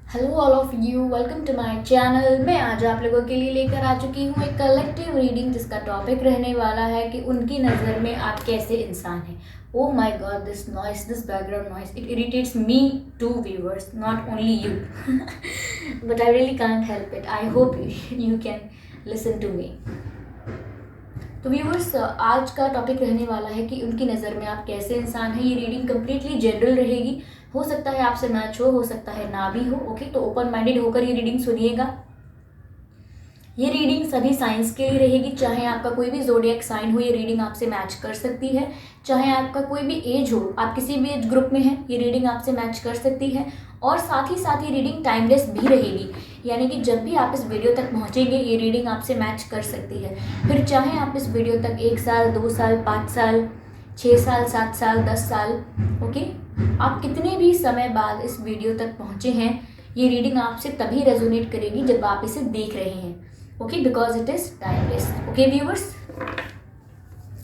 Hello all of you, welcome to my channel. मैं आज आप लोगों के लिए लेकर आ चुकी हूँ एक कलेक्टिव रीडिंग जिसका टॉपिक रहने वाला है कि उनकी नज़र में आप कैसे इंसान हैं। Oh my god, this noise, this background noise, it irritates me to viewers, not only you but I really can't help it. I hope you can listen to me. तो व्यूअर्स, आज का टॉपिक रहने वाला है कि उनकी नज़र में आप कैसे इंसान हैं। ये रीडिंग कम्प्लीटली जनरल रहेगी। हो सकता है आपसे मैच हो सकता है ना भी हो। ओके, तो ओपन माइंडेड होकर ये रीडिंग सुनिएगा। ये रीडिंग सभी साइंस के लिए रहेगी। चाहे आपका कोई भी ज़ोडिएक साइन हो, ये रीडिंग आपसे मैच कर सकती है। चाहे आपका कोई भी एज हो, आप किसी भी एज ग्रुप में हैं, ये रीडिंग आपसे मैच कर सकती है। और साथ ही रीडिंग टाइमलेस भी रहेगी, यानी कि जब भी आप इस वीडियो तक पहुंचेंगे ये रीडिंग आपसे मैच कर सकती है। फिर चाहे आप इस वीडियो तक 1 साल, 2 साल, 5 साल, 6 साल, 7 साल, 10 साल, ओके, आप कितने भी समय बाद इस वीडियो तक पहुंचे हैं, ये रीडिंग आपसे तभी रेजोनेट करेगी जब आप इसे देख रहे हैं। Okay, because it is timeless. Okay viewers,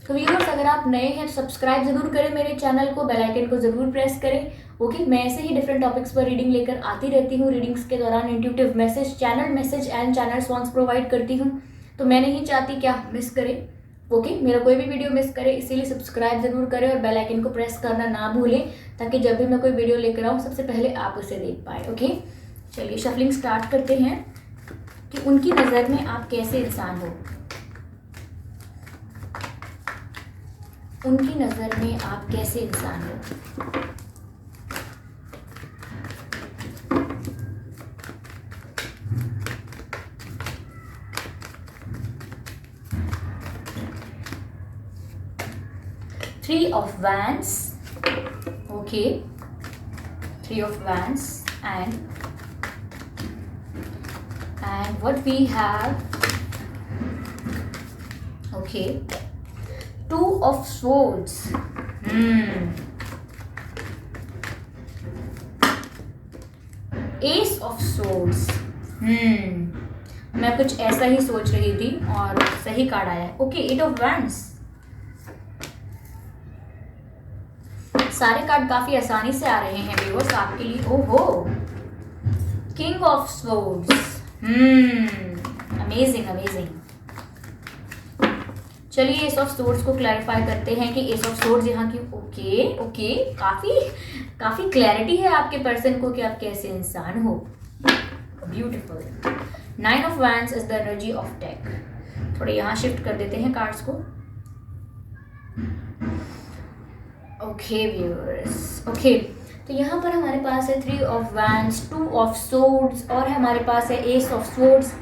तो व्यूअर्स अगर आप नए हैं तो सब्सक्राइब जरूर करें मेरे चैनल को, बेल आइकन को जरूर प्रेस करें। ओके, मैं ऐसे ही डिफरेंट टॉपिक्स पर रीडिंग लेकर आती रहती हूँ। रीडिंग्स के दौरान intuitive message, channel message and channel songs provide करती हूँ, तो मैं नहीं चाहती कि आप मिस करें। ओके, मेरा कोई भी वीडियो मिस करे, इसीलिए सब्सक्राइब जरूर करें और बेल आइकन को प्रेस करना ना भूलें, ताकि जब भी मैं कोई वीडियो लेकर आऊँ सबसे पहले आप उसे देख पाए। ओके, चलिए शफलिंग स्टार्ट करते हैं कि उनकी नज़र में आप कैसे इंसान हो। उनकी नज़र में आप कैसे इंसान हो। Three of Wands. Okay, Three of Wands, and what we have, okay, Two of Swords. Ace of Swords. मैं कुछ ऐसा ही सोच रही थी और सही कार्ड आया है। Okay, Eight of Wands। सारे कार्ड काफी आसानी से आ रहे हैं व्यूअर्स आपके लिए। ओहो, king of swords. Amazing amazing. चलिए एस ऑफ स्वॉर्ड्स को क्लैरिफाई करते हैं कि एस ऑफ स्वॉर्ड्स यहाँ की। ओके ओके, काफी क्लैरिटी है आपके पर्सन को कि आप कैसे इंसान हो। Beautiful. Nine of wands is the energy of deck. थोड़े यहाँ शिफ्ट कर देते हैं कार्ड्स को। ओके व्यूअर्स, ओके, तो यहाँ पर हमारे पास है three of wands, two of swords, और हमारे पास है ace of swords,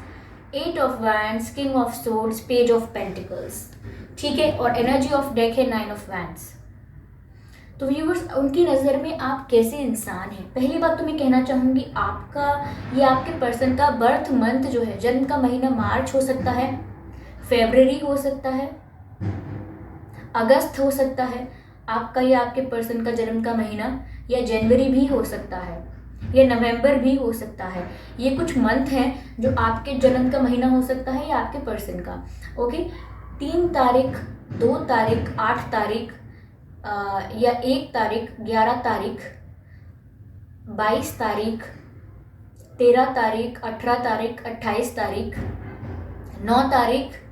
eight of wands, king of swords, page of pentacles. ठीक है, और एनर्जी ऑफ डेक है नाइन ऑफ वैंड्स। तो व्यूअर्स, उनकी नज़र में आप कैसे इंसान हैं। पहली बात तो मैं कहना चाहूँगी, आपका या आपके पर्सन का बर्थ मंथ जो है, जन्म का महीना मार्च हो सकता है, फरवरी हो सकता है, अगस्त हो सकता है। आपका या आपके पर्सन का जन्म का महीना या जनवरी भी हो सकता है, या नवंबर भी हो सकता है। ये कुछ मंथ हैं जो आपके जन्म का महीना हो सकता है या आपके पर्सन का। ओके, 3 तारीख, 2 तारीख, 8 तारीख, या 1 तारीख, 11 तारीख, 22 तारीख, 13 तारीख, 18 तारीख, 28 तारीख, 9 तारीख,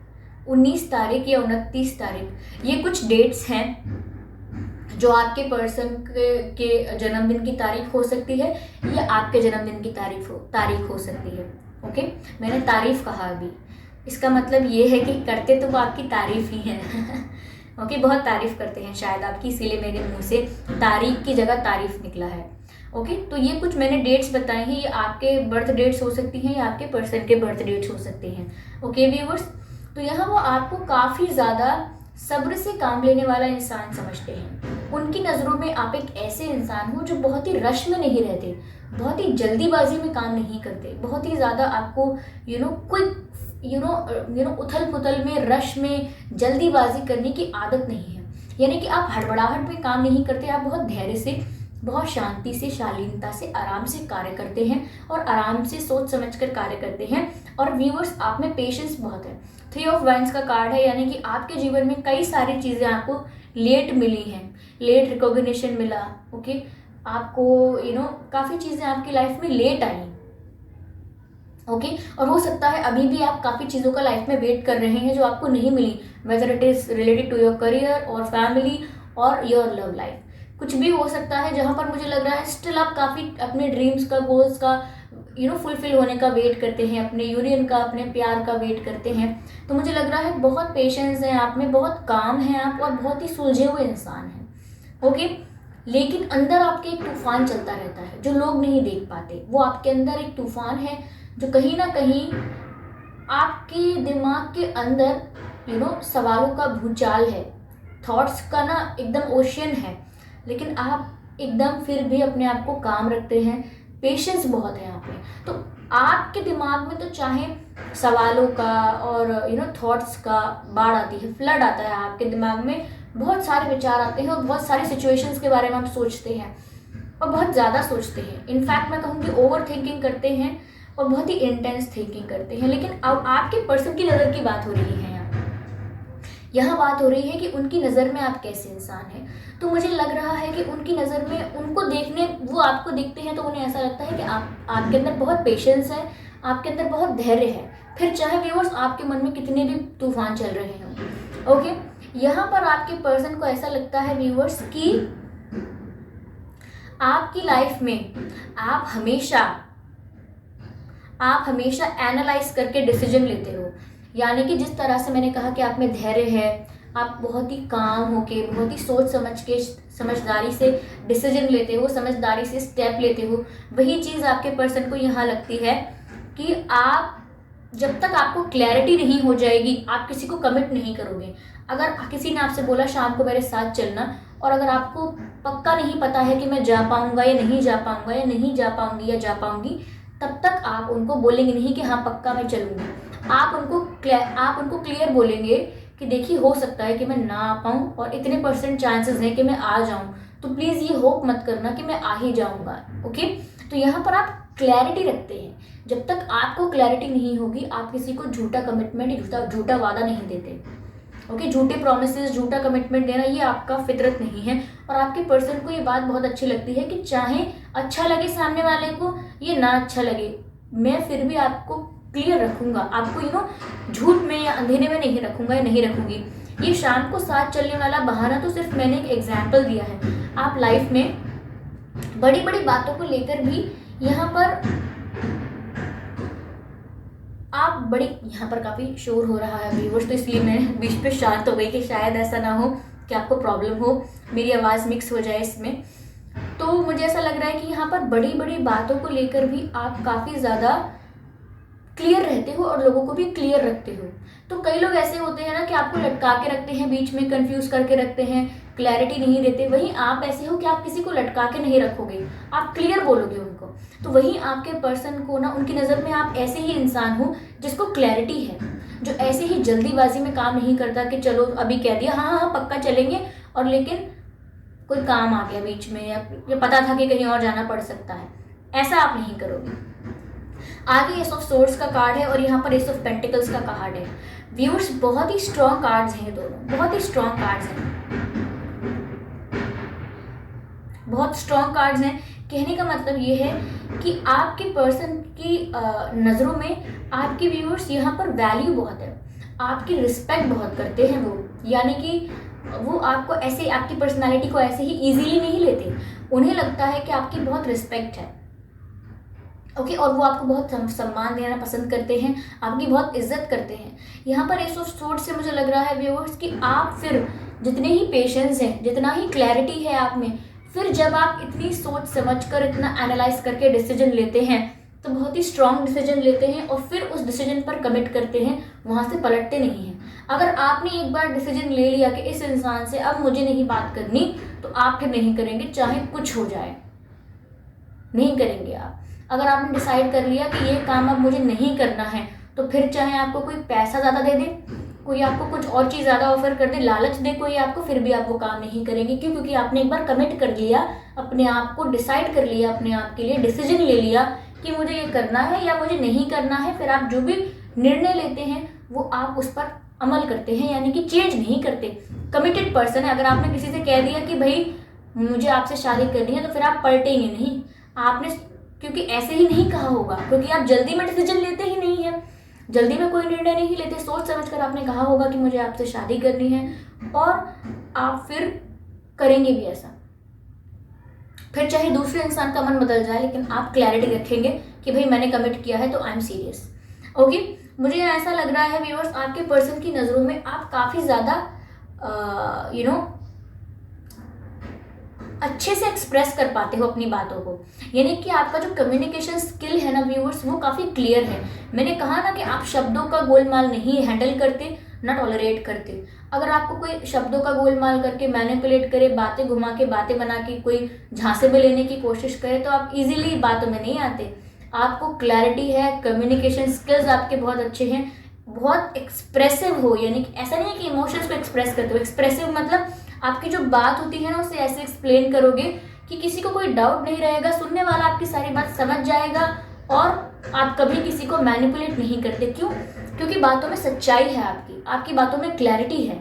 19 तारीख या 29 तारीख। ये कुछ डेट्स हैं जो आपके पर्सन के जन्मदिन की तारीख हो सकती है या आपके जन्मदिन की तारीख हो सकती है। ओके, मैंने तारीफ कहा अभी, इसका मतलब ये है कि करते तो वो आपकी तारीफ ही है। ओके, बहुत तारीफ करते हैं शायद आपकी, इसीलिए मेरे मुंह से तारीख की जगह तारीफ निकला है। ओके, तो ये कुछ मैंने डेट्स बताई हैं, ये आपके बर्थ डेट्स हो सकती हैं या आपके पर्सन के बर्थ डेट्स हो सकते हैं। ओके व्यूअर्स, तो यहाँ वो आपको काफ़ी ज़्यादा सब्र से काम लेने वाला इंसान समझते हैं। उनकी नज़रों में आप एक ऐसे इंसान हो जो बहुत ही रश में नहीं रहते, बहुत ही जल्दीबाजी में काम नहीं करते, बहुत ही ज़्यादा आपको क्विक उथल पुथल में, रश में जल्दीबाजी करने की आदत नहीं है। यानी कि आप हड़बड़ाहट में काम नहीं करते, आप बहुत धैर्य से, बहुत शांति से, शालीनता से, आराम से कार्य करते हैं और आराम से सोच समझ कर कार्य करते हैं। और व्यूअर्स, आप में पेशेंस बहुत है। थ्री ऑफ वैंड्स का कार्ड है, यानी कि आपके जीवन में कई सारी चीज़ें आपको लेट मिली हैं, लेट रिकॉग्निशन मिला। ओके, आपको काफ़ी चीज़ें आपकी लाइफ में लेट आई, ओके और हो सकता है अभी भी आप काफ़ी चीज़ों का लाइफ में वेट कर रहे हैं जो आपको नहीं मिली, whether it is related to your career और फैमिली और योर लव लाइफ। कुछ भी हो सकता है जहाँ पर मुझे लग रहा है स्टिल आप काफ़ी अपने ड्रीम्स का, गोल्स का फुलफिल होने का वेट करते हैं, अपने यूनियन का, अपने प्यार का वेट करते हैं। तो मुझे लग रहा है बहुत पेशेंस है आप में, बहुत काम है आप, और बहुत ही सुलझे हुए इंसान हैं। ओके लेकिन अंदर आपके एक तूफान चलता रहता है जो लोग नहीं देख पाते। वो आपके अंदर एक तूफान है जो कहीं ना कहीं आपके दिमाग के अंदर सवालों का भूचाल है, थॉट्स का ना एकदम ओशियन है, लेकिन आप एकदम फिर भी अपने आप को काम रखते हैं, पेशेंस बहुत है आप में। तो आपके दिमाग में तो चाहे सवालों का और थॉट्स का बाढ़ आती है, फ्लड आता है आपके दिमाग में, बहुत सारे विचार आते हैं और बहुत सारी सिचुएशंस के बारे में आप सोचते हैं और बहुत ज़्यादा सोचते हैं। इनफैक्ट मैं कहूँगी ओवर थिंकिंग करते हैं और बहुत ही इंटेंस थिंकिंग करते हैं। लेकिन अब आपके पर्सन की नज़र की बात हो रही है, यहाँ बात हो रही है कि उनकी नज़र में आप कैसे इंसान हैं। तो मुझे लग रहा है कि उनकी नज़र में वो आपको देखते हैं तो उन्हें ऐसा लगता है कि आपके अंदर बहुत पेशेंस है, आपके अंदर बहुत धैर्य है, फिर चाहे व्यूअर्स आपके मन में कितने भी तूफान चल रहे हों। ओके यहाँ पर आपके पर्सन को ऐसा लगता है व्यूअर्स कि आपकी लाइफ में आप हमेशा एनालाइज करके डिसीजन लेते हो। यानी कि जिस तरह से मैंने कहा कि आप में धैर्य है, आप बहुत ही काम होके, बहुत ही सोच समझ के, समझदारी से डिसीजन लेते हो, समझदारी से स्टेप लेते हो, वही चीज़ आपके पर्सन को यहाँ लगती है कि आप जब तक आपको क्लैरिटी नहीं हो जाएगी आप किसी को कमिट नहीं करोगे। अगर किसी ने आपसे बोला शाम को मेरे साथ चलना, और अगर आपको पक्का नहीं पता है कि मैं जा पाऊँगा या नहीं जा पाऊँगा या नहीं जा पाऊँगी या जा पाऊँगी, तब तक आप उनको बोलेंगे नहीं कि हाँ पक्का मैं चलूँगी। आप उनको क्लियर बोलेंगे कि देखिए हो सकता है कि मैं ना आ पाऊँ और इतने % चांसेस हैं कि मैं आ जाऊँ, तो प्लीज़ ये होप मत करना कि मैं आ ही जाऊँगा। ओके तो यहाँ पर आप क्लैरिटी रखते हैं। जब तक आपको क्लैरिटी नहीं होगी आप किसी को झूठा कमिटमेंट, झूठा वादा नहीं देते। ओके झूठे प्रोमिसेस, झूठा कमिटमेंट देना ये आपका फितरत नहीं है। और आपके पर्सन को ये बात बहुत अच्छी लगती है कि चाहे अच्छा लगे सामने वाले को ये ना अच्छा लगे, मैं फिर भी आपको क्लियर रखूंगा, आपको झूठ में या अंधेरे में नहीं रखूंगा या नहीं रखूंगी। ये शाम को साथ चलने वाला बहाना तो सिर्फ मैंने एक एग्जाम्पल दिया है। आप लाइफ में बड़ी बड़ी बातों को लेकर भी यहाँ पर काफ़ी शोर हो रहा है व्यूअर्स, तो इसलिए मैं बीच पे शांत हो गई कि शायद ऐसा ना हो कि आपको प्रॉब्लम हो, मेरी आवाज़ मिक्स हो जाए इसमें। तो मुझे ऐसा लग रहा है कि यहाँ पर बड़ी बड़ी बातों को लेकर भी आप काफ़ी ज़्यादा क्लियर रहते हो और लोगों को भी क्लियर रखते हो। तो कई लोग ऐसे होते हैं ना कि आपको लटका के रखते हैं, बीच में कंफ्यूज करके रखते हैं, क्लैरिटी नहीं देते। वहीं आप ऐसे हो कि आप किसी को लटका के नहीं रखोगे, आप क्लियर बोलोगे उनको। तो वहीं आपके पर्सन को ना, उनकी नज़र में आप ऐसे ही इंसान हो जिसको क्लैरिटी है, जो ऐसे ही जल्दीबाजी में काम नहीं करता कि चलो अभी कह दिया हाँ हाँ पक्का चलेंगे, और लेकिन कोई काम आ गया बीच में या पता था कि कहीं और जाना पड़ सकता है, ऐसा आप नहीं करोगे। आगे एस ऑफ सोर्ड्स का कार्ड है और यहाँ पर एस ऑफ पेंटिकल्स का कार्ड है। व्यूअर्स बहुत ही स्ट्रॉन्ग कार्ड्स हैं, दोनों बहुत ही स्ट्रॉन्ग कार्ड्स हैं, बहुत स्ट्रॉन्ग कार्ड्स हैं। कहने का मतलब ये है कि आपके पर्सन की नज़रों में आपके व्यूअर्स यहाँ पर वैल्यू बहुत है, आपकी रिस्पेक्ट बहुत करते हैं वो। यानी कि वो आपको ऐसे, आपकी पर्सनालिटी को ऐसे ही इजीली नहीं लेते, उन्हें लगता है कि आपकी बहुत रिस्पेक्ट है। ओके और वो आपको बहुत सम्मान देना पसंद करते हैं, आपकी बहुत इज्जत करते हैं। यहाँ पर एस ऑफ सोर्ड्स से मुझे लग रहा है व्यूअर्स कि आप फिर जितने ही पेशेंस हैं, जितना ही क्लैरिटी है आप में, फिर जब आप इतनी सोच समझ कर, इतना एनालाइज करके डिसीजन लेते हैं तो बहुत ही स्ट्रॉन्ग डिसीजन लेते हैं और फिर उस डिसीजन पर कमिट करते हैं, वहाँ से पलटते नहीं हैं। अगर आपने एक बार डिसीजन ले लिया कि इस इंसान से अब मुझे नहीं बात करनी, तो आप फिर नहीं करेंगे, चाहे कुछ हो जाए नहीं करेंगे आप। अगर आपने डिसाइड कर लिया कि ये काम अब मुझे नहीं करना है, तो फिर चाहे आपको कोई पैसा ज़्यादा दे दे, कोई आपको कुछ और चीज़ ज़्यादा ऑफर कर दे, लालच दे कोई आपको, फिर भी आप वो काम नहीं करेंगे। क्यों? क्योंकि आपने एक बार कमिट कर लिया, अपने आप को डिसाइड कर लिया, अपने आप के लिए डिसीजन ले लिया कि मुझे ये करना है या मुझे नहीं करना है। फिर आप जो भी निर्णय लेते हैं वो आप उस पर अमल करते हैं, यानी कि चेंज नहीं करते। कमिटेड पर्सन है। अगर आपने किसी से कह दिया कि भाई मुझे आपसे शादी करनी है, तो फिर आप पलटेंगे नहीं। आपने क्योंकि ऐसे ही नहीं कहा होगा, क्योंकि आप जल्दी में डिसीजन लेते ही नहीं है, जल्दी में कोई निर्णय नहीं लेते, सोच समझ कर आपने कहा होगा कि मुझे आपसे शादी करनी है, और आप फिर करेंगे भी ऐसा। फिर चाहे दूसरे इंसान का मन बदल जाए, लेकिन आप क्लैरिटी रखेंगे कि भाई मैंने कमिट किया है तो आई एम सीरियस। ओके, मुझे ऐसा लग रहा है व्यूअर्स, आपके पर्सन की नज़रों में आप काफ़ी ज़्यादा अच्छे से एक्सप्रेस कर पाते हो अपनी बातों को, यानी कि आपका जो कम्युनिकेशन स्किल है ना व्यूअर्स, वो काफ़ी क्लियर है। मैंने कहा ना कि आप शब्दों का गोलमाल नहीं हैंडल करते, ना टॉलरेट करते। अगर आपको कोई शब्दों का गोलमाल करके मैनिपुलेट करे, बातें घुमा के, बातें बना के कोई झांसे में लेने की कोशिश करे, तो आप इजीली बातों में नहीं आते। आपको क्लैरिटी है, कम्युनिकेशन स्किल्स आपके बहुत अच्छे हैं, बहुत एक्सप्रेसिव हो, यानी कि ऐसा नहीं है कि इमोशंस को एक्सप्रेस करते हो। एक्सप्रेसिव मतलब आपकी जो बात होती है ना, उसे ऐसे एक्सप्लेन करोगे कि किसी को कोई डाउट नहीं रहेगा, सुनने वाला आपकी सारी बात समझ जाएगा, और आप कभी किसी को मैनिपुलेट नहीं करते। क्यों? क्योंकि बातों में सच्चाई है, आपकी बातों में क्लैरिटी है।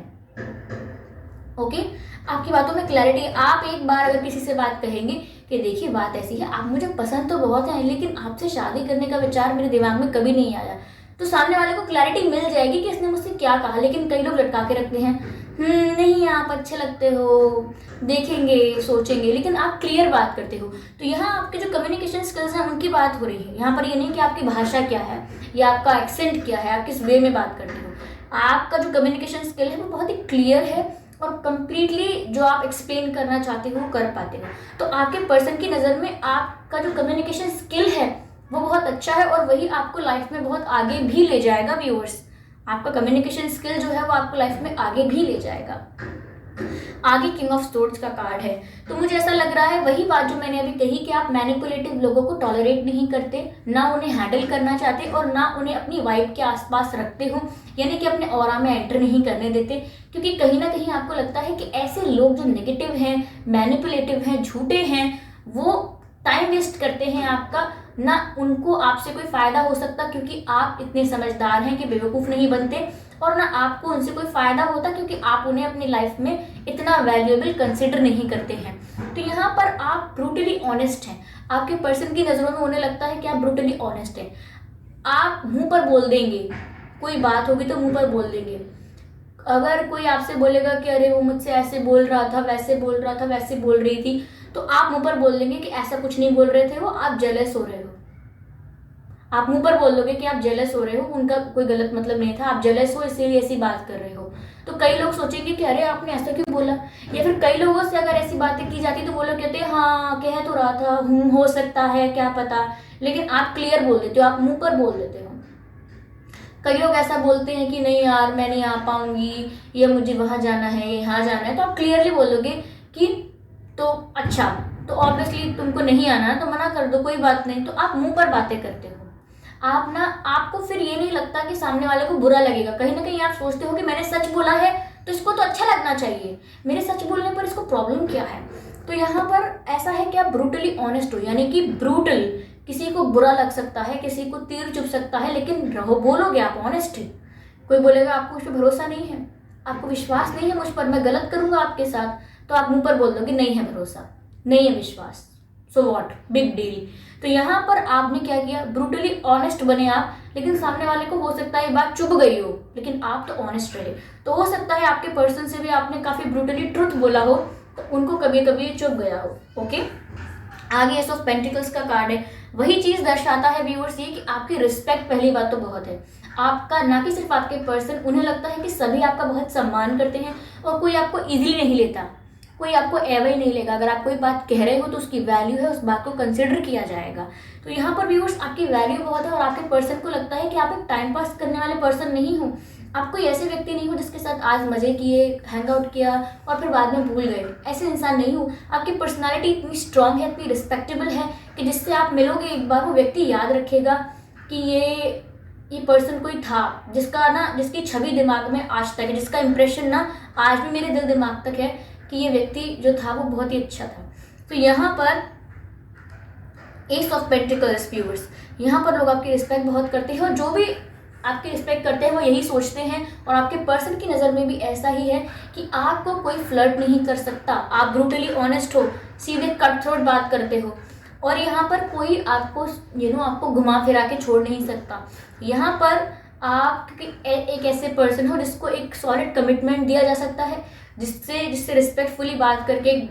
ओके, आपकी बातों में क्लैरिटी। आप एक बार अगर किसी से बात कहेंगे कि देखिए बात ऐसी है, आप मुझे पसंद तो बहुत है, लेकिन आपसे शादी करने का विचार मेरे दिमाग में कभी नहीं आया, तो सामने वाले को क्लैरिटी मिल जाएगी कि इसने मुझसे क्या कहा। लेकिन कई लोग लटका के रखते हैं, नहीं आप अच्छे लगते हो, देखेंगे, सोचेंगे, लेकिन आप क्लियर बात करते हो। तो यहाँ आपके जो कम्युनिकेशन स्किल्स हैं उनकी बात हो रही है। यहाँ पर ये नहीं कि आपकी भाषा क्या है या आपका एक्सेंट क्या है, आप किस वे में बात करते हो। आपका जो कम्युनिकेशन स्किल है वो बहुत ही क्लियर है, और कंप्लीटली जो आप एक्सप्लेन करना चाहते हो कर पाते हो। तो आपके पर्सन की नज़र में आपका जो कम्युनिकेशन स्किल है वो बहुत अच्छा है, और वही आपको लाइफ में बहुत आगे भी ले जाएगा व्यूअर्स। आपका कम्युनिकेशन स्किल जो है वो आपको लाइफ में आगे भी ले जाएगा। आगे किंग ऑफ सोर्ड्स का कार्ड है, तो मुझे ऐसा लग रहा है वही बात जो मैंने अभी कही कि आप मैनिपुलेटिव लोगों को टॉलरेट नहीं करते, ना उन्हें हैंडल करना चाहते, और ना उन्हें अपनी वाइब के आसपास रखते हो, यानी कि अपने ऑरा में एंटर नहीं करने देते। क्योंकि कहीं ना कहीं आपको लगता है कि ऐसे लोग जो नेगेटिव हैं, मैनिपुलेटिव हैं, झूठे हैं, वो टाइम वेस्ट करते हैं आपका, ना उनको आपसे कोई फ़ायदा हो सकता, क्योंकि आप इतने समझदार हैं कि बेवकूफ़ नहीं बनते, और ना आपको उनसे कोई फ़ायदा होता, क्योंकि आप उन्हें अपनी लाइफ में इतना वैल्यूएबल कंसिडर नहीं करते हैं। तो यहाँ पर आप ब्रूटली ऑनेस्ट हैं। आपके पर्सन की नज़रों में उन्हें लगता है कि आप ब्रूटली ऑनेस्ट हैं। आप मुंह पर बोल देंगे, कोई बात होगी तो मुंह पर बोल देंगे। अगर कोई आपसे बोलेगा कि अरे वो मुझसे ऐसे बोल रहा था, वैसे बोल रहा था, वैसे बोल रही थी, तो आप मुंह पर बोल देंगे कि ऐसा कुछ नहीं बोल रहे थे वो, आप जेलस हो रहे हो। आप मुंह पर बोल दोगे कि आप जेलस हो रहे हो, उनका कोई गलत मतलब नहीं था, आप जेलस हो इसीलिए ऐसी बात कर रहे हो। तो कई लोग सोचेंगे कि अरे आपने ऐसा क्यों बोला, या फिर कई लोगों से अगर ऐसी बातें की जाती तो वो लोग कहते हैं हाँ कह तो रहा था, हो सकता है, क्या पता, लेकिन आप क्लियर बोल देते हो, आप मुंह पर बोल देते हो। कई लोग ऐसा बोलते हैं कि नहीं यार मैं नहीं आ पाऊंगी, या मुझे वहाँ जाना है, यहाँ जाना है, तो आप क्लियरली बोलोगे कि तो अच्छा, तो ऑब्वियसली तुमको नहीं आना है तो मना कर दो, कोई बात नहीं। तो आप मुंह पर बातें करते हो। आप ना, आपको फिर ये नहीं लगता कि सामने वाले को बुरा लगेगा। कहीं ना कहीं आप सोचते हो कि मैंने सच बोला है तो इसको तो अच्छा लगना चाहिए, मेरे सच बोलने पर इसको प्रॉब्लम क्या है। तो यहाँ पर ऐसा है कि आप ब्रूटली ऑनेस्ट हो, यानी कि ब्रूटल, किसी को बुरा लग सकता है, किसी को तीर चुभ सकता है, लेकिन रहो, बोलोगे आप ऑनेस्ट। कोई बोलेगा आपको उस पर भरोसा नहीं है, आपको विश्वास नहीं है मुझ पर, मैं गलत करूंगा आपके साथ, तो आप मुंह पर बोल दोगे नहीं है भरोसा, नहीं है विश्वास, सो व्हाट, बिग डील। तो यहाँ पर आपने क्या किया, ब्रूटली ऑनेस्ट बने आप, लेकिन सामने वाले को हो सकता है ये बात चुभ गई हो, लेकिन आप तो ऑनेस्ट रहे। तो हो सकता है आपके पर्सन से भी आपने काफ़ी ब्रूटली ट्रुथ बोला हो, तो उनको कभी कभी चुभ गया हो। ओके, आगे एस ऑफ पेंटिकल्स का कार्ड है, वही चीज़ दर्शाता है व्यूअर्स ये कि आपकी रिस्पेक्ट पहली बात तो बहुत है आपका, ना कि सिर्फ आपके पर्सन, उन्हें लगता है कि सभी आपका बहुत सम्मान करते हैं, और कोई आपको इजीली नहीं लेता, कोई आपको एवं ही नहीं लेगा। अगर आप कोई बात कह रहे हो तो उसकी वैल्यू है, उस बात को कंसिडर किया जाएगा। तो यहाँ पर व्यूअर्स आपकी वैल्यू बहुत है, और आपके पर्सन को लगता है कि आप एक टाइम पास करने वाले पर्सन नहीं हो, आप कोई ऐसे व्यक्ति नहीं हो जिसके साथ आज मजे किए, हैंग आउट किया और फिर बाद में भूल गए, ऐसे इंसान नहीं हो। आपकी पर्सनालिटी इतनी स्ट्रांग है, इतनी रिस्पेक्टेबल है कि जिससे आप मिलोगे एक बार वो व्यक्ति याद रखेगा कि ये पर्सन कोई था जिसका ना, जिसकी छवि दिमाग में आज तक है, जिसका इंप्रेशन ना आज भी मेरे दिल दिमाग तक है कि ये व्यक्ति जो था वो बहुत ही अच्छा था। तो यहाँ पर एस ऑफ पेंटिकल्स व्यूअर्स, यहाँ पर लोग आपकी रिस्पेक्ट बहुत करते हैं, और जो भी आपकी रिस्पेक्ट करते हैं वो यही सोचते हैं, और आपके पर्सन की नज़र में भी ऐसा ही है कि आपको कोई फ्लर्ट नहीं कर सकता। आप ब्रूटली ऑनेस्ट हो, सीधे कट थ्रोट बात करते हो, और यहाँ पर कोई आपको आपको घुमा फिरा के छोड़ नहीं सकता। यहाँ पर आप एक ऐसे पर्सन हो जिसको एक सॉलिड कमिटमेंट दिया जा सकता है, जिससे रिस्पेक्टफुली बात करके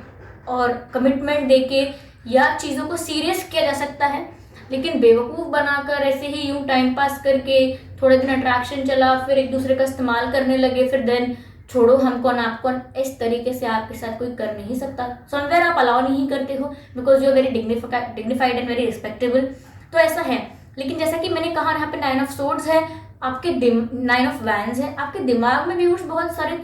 और कमिटमेंट देके या चीज़ों को सीरियस किया जा सकता है। लेकिन बेवकूफ़ बनाकर ऐसे ही यूं टाइम पास करके थोड़े दिन अट्रैक्शन चला, फिर एक दूसरे का इस्तेमाल करने लगे, फिर देन छोड़ो हम कौन आप कौन, इस तरीके से आपके साथ कोई कर नहीं सकता। समवेयर आप अलाउ नहीं करते हो because you are very dignified and very respectable. तो ऐसा है। लेकिन जैसा कि मैंने कहा, यहाँ पे 9 ऑफ सोर्ड्स है, आपके 9 ऑफ वैंड्स है, आपके दिमाग में भी बहुत सारे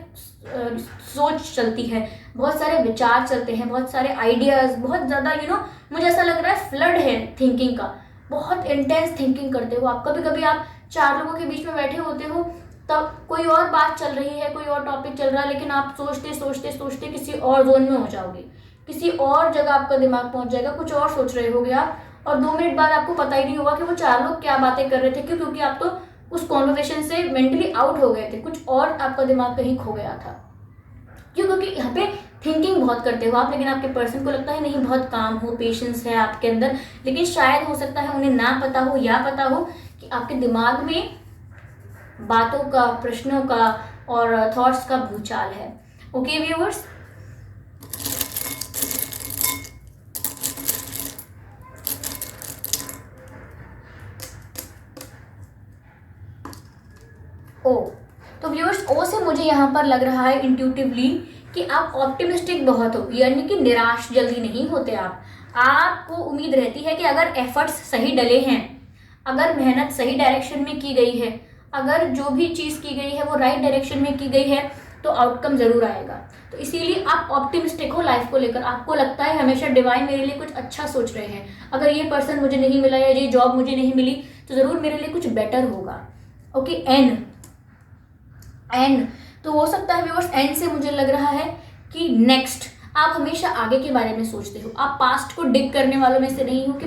सोच चलती है, बहुत सारे विचार चलते हैं, बहुत सारे आइडियाज़, बहुत ज़्यादा मुझे ऐसा लग रहा है फ्लड है थिंकिंग का, बहुत इंटेंस थिंकिंग करते हो आप। कभी कभी आप 4 लोगों के बीच में बैठे होते हो, तब कोई और बात चल रही है, कोई और टॉपिक चल रहा है, लेकिन आप सोचते सोचते सोचते किसी और जोन में हो जाओगे, किसी और जगह आपका दिमाग पहुंच जाएगा, कुछ और सोच रहे होगे आप, और 2 मिनट बाद आपको पता ही नहीं होगा कि वो 4 लोग क्या बातें कर रहे थे। क्यों? क्योंकि आप तो उस कॉन्वर्सेशन से मेंटली आउट हो गए थे, कुछ और आपका दिमाग कहीं खो गया था। क्यों? क्योंकि यहाँ पे थिंकिंग बहुत करते हो आप, लेकिन आपके पर्सन को लगता है नहीं बहुत काम हो, पेशेंस है आपके अंदर, लेकिन शायद हो सकता है उन्हें ना पता हो या पता हो कि आपके दिमाग में बातों का, प्रश्नों का और थॉट्स का भूचाल है। ओके व्यूअर्स, ओ तो व्यूअर्स, ओ से मुझे यहाँ पर लग रहा है इंट्यूटिवली कि आप ऑप्टिमिस्टिक बहुत हो, यानी कि निराश जल्दी नहीं होते आप। आपको उम्मीद रहती है कि अगर एफर्ट्स सही डले हैं, अगर मेहनत सही डायरेक्शन में की गई है, अगर जो भी चीज़ की गई है वो राइट डायरेक्शन में की गई है, तो आउटकम ज़रूर आएगा। तो इसीलिए आप ऑप्टिमिस्टिक हो लाइफ को लेकर। आपको लगता है हमेशा डिवाइन मेरे लिए कुछ अच्छा सोच रहे हैं, अगर ये पर्सन मुझे नहीं मिला या ये जॉब मुझे नहीं मिली तो ज़रूर मेरे लिए कुछ बेटर होगा। ओके, एन तो हो सकता है व्यूअर्स, एन से मुझे लग रहा है कि नेक्स्ट, आप हमेशा आगे के बारे में सोचते हो। आप पास्ट को डिग करने वालों में से नहीं हो कि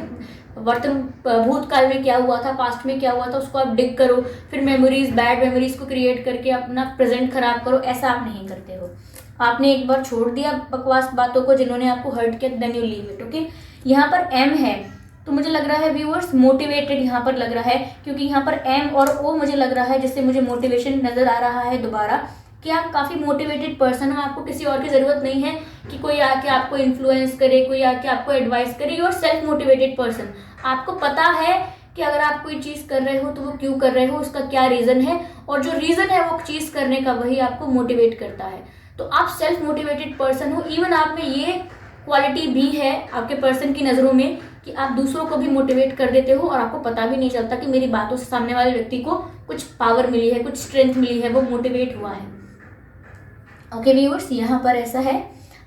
भूतकाल में क्या हुआ था, पास्ट में क्या हुआ था, उसको आप डिग करो, फिर मेमोरीज, बैड मेमोरीज को क्रिएट करके अपना प्रेजेंट खराब करो। ऐसा आप नहीं करते हो। आपने एक बार छोड़ दिया बकवास बातों को जिन्होंने आपको हर्ट किया, then you leave it. Okay, यहाँ पर एम है तो मुझे लग रहा है व्यूअर्स मोटिवेटेड यहाँ पर लग रहा है, क्योंकि यहाँ पर एम और ओ मुझे लग रहा है, जिससे मुझे मोटिवेशन नजर आ रहा है दोबारा कि आप काफ़ी मोटिवेटेड पर्सन हो। आपको किसी और की ज़रूरत नहीं है कि कोई आके आपको इन्फ्लुएंस करे, कोई आके आपको एडवाइस करे। You are self motivated person. आपको पता है कि अगर आप कोई चीज़ कर रहे हो तो वो क्यों कर रहे हो, उसका क्या रीज़न है, और जो रीज़न है वो चीज़ करने का वही आपको मोटिवेट करता है। तो आप सेल्फ मोटिवेटेड पर्सन हो। इवन आप में ये क्वालिटी भी है आपके पर्सन की नज़रों में कि आप दूसरों को भी मोटिवेट कर देते हो, और आपको पता भी नहीं चलता कि मेरी बातों से सामने वाले व्यक्ति को कुछ पावर मिली है, कुछ स्ट्रेंथ मिली है, वो मोटिवेट हुआ है। ओके व्यूअर्स, यहाँ पर ऐसा है।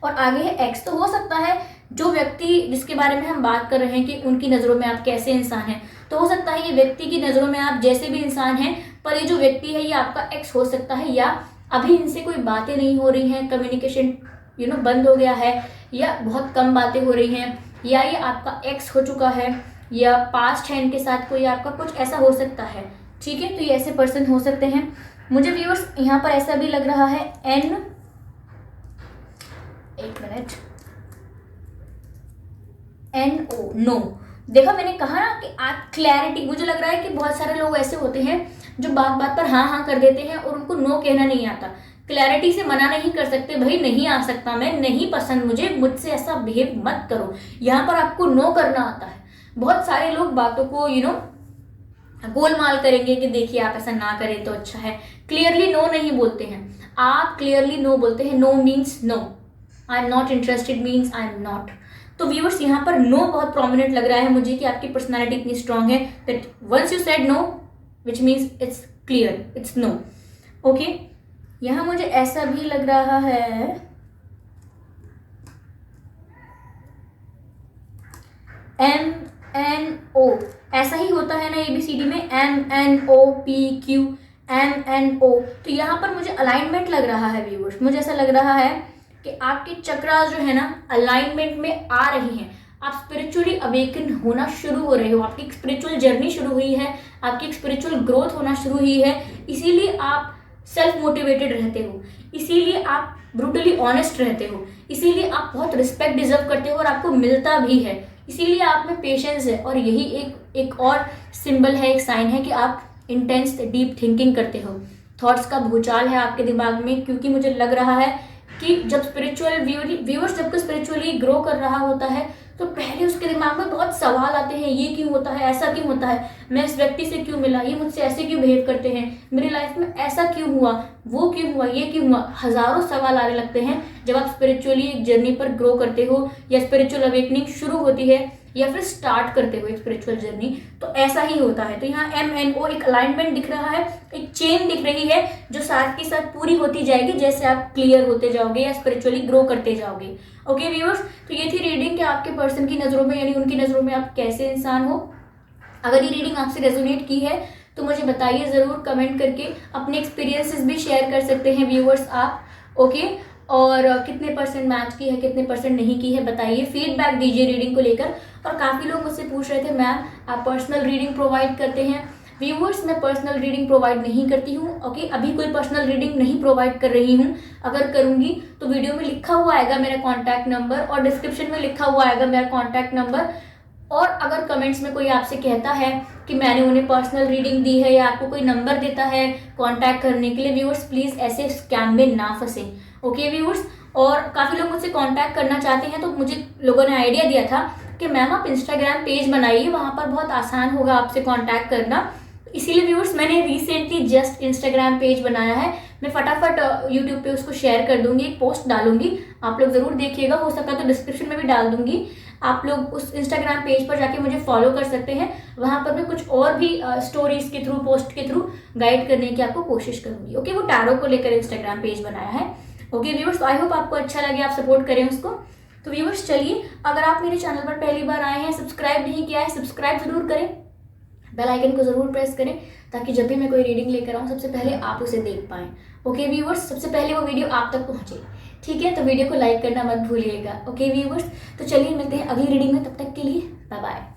और आगे है एक्स। तो हो सकता है जो व्यक्ति जिसके बारे में हम बात कर रहे हैं कि उनकी नज़रों में आप कैसे इंसान हैं, तो हो सकता है ये व्यक्ति की नज़रों में आप जैसे भी इंसान हैं, पर ये जो व्यक्ति है ये आपका एक्स हो सकता है, या अभी इनसे कोई बातें नहीं हो रही हैं, कम्युनिकेशन बंद हो गया है, या बहुत कम बातें हो रही हैं, या ये आपका एक्स हो चुका है, या पास्ट है इनके साथ कोई आपका, कुछ ऐसा हो सकता है। ठीक है, तो ये ऐसे पर्सन हो सकते हैं। मुझे व्यूअर्स यहाँ पर ऐसा भी लग रहा है एन, एक मिनट, एन ओ, नो। देखा मैंने कहा ना कि आप क्लैरिटी, मुझे लग रहा है कि बहुत सारे लोग ऐसे होते हैं जो बात बात पर हाँ हाँ कर देते हैं और उनको नो कहना नहीं आता। क्लैरिटी से मना नहीं कर सकते, भाई नहीं आ सकता, मैं नहीं पसंद, मुझसे ऐसा बिहेव मत करो। यहाँ पर आपको नो करना आता है। बहुत सारे लोग बातों को गोलमाल करेंगे कि देखिए आप ऐसा ना करें तो अच्छा है। क्लियरली नो नहीं बोलते हैं आप, क्लियरली नो बोलते हैं। No means no, I am not interested means I am not. तो व्यूअर्स यहाँ पर नो बहुत प्रोमिनेंट लग रहा है मुझे कि आपकी पर्सनालिटी इतनी स्ट्रांग है that once you said no which means it's clear, it's no. Okay, यहाँ मुझे ऐसा भी लग रहा है एम एन ओ, ऐसा ही होता है ना ABCD में, MNOPQ MNO। तो यहाँ पर मुझे अलाइनमेंट लग रहा है व्यूअर्स। मुझे ऐसा लग रहा है कि आपके चक्रास जो है ना अलाइनमेंट में आ रही हैं। आप स्पिरिचुअली अवेकन होना शुरू हो रहे हो, आपकी स्पिरिचुअल जर्नी शुरू हुई है, आपकी स्पिरिचुअल ग्रोथ होना शुरू हुई है। इसीलिए आप सेल्फ मोटिवेटेड रहते हो, इसीलिए आप ब्रूटली ऑनेस्ट रहते हो, इसीलिए आप बहुत रिस्पेक्ट डिजर्व करते हो और आपको मिलता भी है। इसीलिए आप में पेशेंस है, और यही एक और सिंबल है, एक साइन है कि आप इंटेंस डीप थिंकिंग करते हो। थॉट्स का भूचाल है आपके दिमाग में, क्योंकि मुझे लग रहा है कि जब स्पिरिचुअल व्यूअर्स जब स्पिरिचुअली ग्रो कर रहा होता है तो पहले उसके दिमाग में बहुत सवाल आते हैं, ये क्यों होता है, ऐसा क्यों होता है, मैं इस व्यक्ति से क्यों मिला, ये मुझसे ऐसे क्यों बिहेव करते हैं, मेरी लाइफ में ऐसा क्यों हुआ, वो क्यों हुआ, ये क्यों हुआ, हजारों सवाल आने लगते हैं जब आप स्पिरिचुअली एक जर्नी पर ग्रो करते हो, या स्पिरिचुअल अवेकनिंग शुरू होती है, या फिर स्टार्ट करते हो एक स्पिरिचुअल जर्नी, तो ऐसा ही होता है। तो यहाँ MNO एक अलाइनमेंट दिख रहा है, एक चेन दिख रही है जो साथ के साथ पूरी होती जाएगी जैसे आप क्लियर होते जाओगे या स्पिरिचुअली ग्रो करते जाओगे। ओके व्यूअर्स, तो ये थी रीडिंग कि आपके पर्सन की नज़रों में, यानी उनकी नज़रों में आप कैसे इंसान हो। अगर ये रीडिंग आपसे रेजोनेट की है तो मुझे बताइए ज़रूर कमेंट करके, अपने एक्सपीरियंसेस भी शेयर कर सकते हैं व्यूअर्स आप। ओके, और कितने परसेंट मैच की है, कितने परसेंट नहीं की है, बताइए, फीडबैक दीजिए रीडिंग को लेकर। और काफ़ी लोग मुझसे पूछ रहे थे मैम आप पर्सनल रीडिंग प्रोवाइड करते हैं। व्यूअर्स, मैं पर्सनल रीडिंग प्रोवाइड नहीं करती हूँ। ओके, अभी कोई पर्सनल रीडिंग नहीं प्रोवाइड कर रही हूँ। अगर करूँगी तो वीडियो में लिखा हुआ आएगा मेरा कॉन्टैक्ट नंबर, और डिस्क्रिप्शन में लिखा हुआ आएगा मेरा कॉन्टैक्ट नंबर। और अगर कमेंट्स में कोई आपसे कहता है कि मैंने उन्हें पर्सनल रीडिंग दी है, या आपको कोई नंबर देता है कांटेक्ट करने के लिए, व्यूअर्स प्लीज़ ऐसे स्कैम में ना फंसे। ओके व्यूअर्स, और काफ़ी लोग मुझसे कांटेक्ट करना चाहते हैं, तो मुझे लोगों ने आइडिया दिया था कि मैम आप इंस्टाग्राम पेज बनाइए, वहाँ पर बहुत आसान होगा आपसे कांटेक्ट करना। इसीलिए व्यूअर्स मैंने रिसेंटली जस्ट इंस्टाग्राम पेज बनाया है। मैं फटाफट यूट्यूब पे उसको शेयर कर दूंगी, एक पोस्ट डालूंगी, आप लोग ज़रूर देखिएगा, हो सका तो डिस्क्रिप्शन में भी डाल दूंगी। आप लोग उस इंस्टाग्राम पेज पर जाके मुझे फॉलो कर सकते हैं। वहाँ पर मैं कुछ और भी स्टोरीज के थ्रू, पोस्ट के थ्रू गाइड करने की आपको कोशिश करूंगी। ओके, वो टैरो को लेकर इंस्टाग्राम पेज बनाया है। ओके व्यूअर्स, आई होप आपको अच्छा लगे, आप सपोर्ट करें उसको। तो व्यूअर्स चलिए, अगर आप मेरे चैनल पर पहली बार आए हैं, सब्सक्राइब नहीं किया है, सब्सक्राइब जरूर करें, बेल आइकन को जरूर प्रेस करें, ताकि जब भी मैं कोई रीडिंग लेकर आऊँ सबसे पहले आप उसे देख पाएँ। ओके व्यूअर्स, सबसे पहले वो वीडियो आप तक पहुँचे। ठीक है, तो वीडियो को लाइक करना मत भूलिएगा। ओके व्यूअर्स, तो चलिए मिलते हैं अगली रीडिंग में, तब तक के लिए बाय बाय।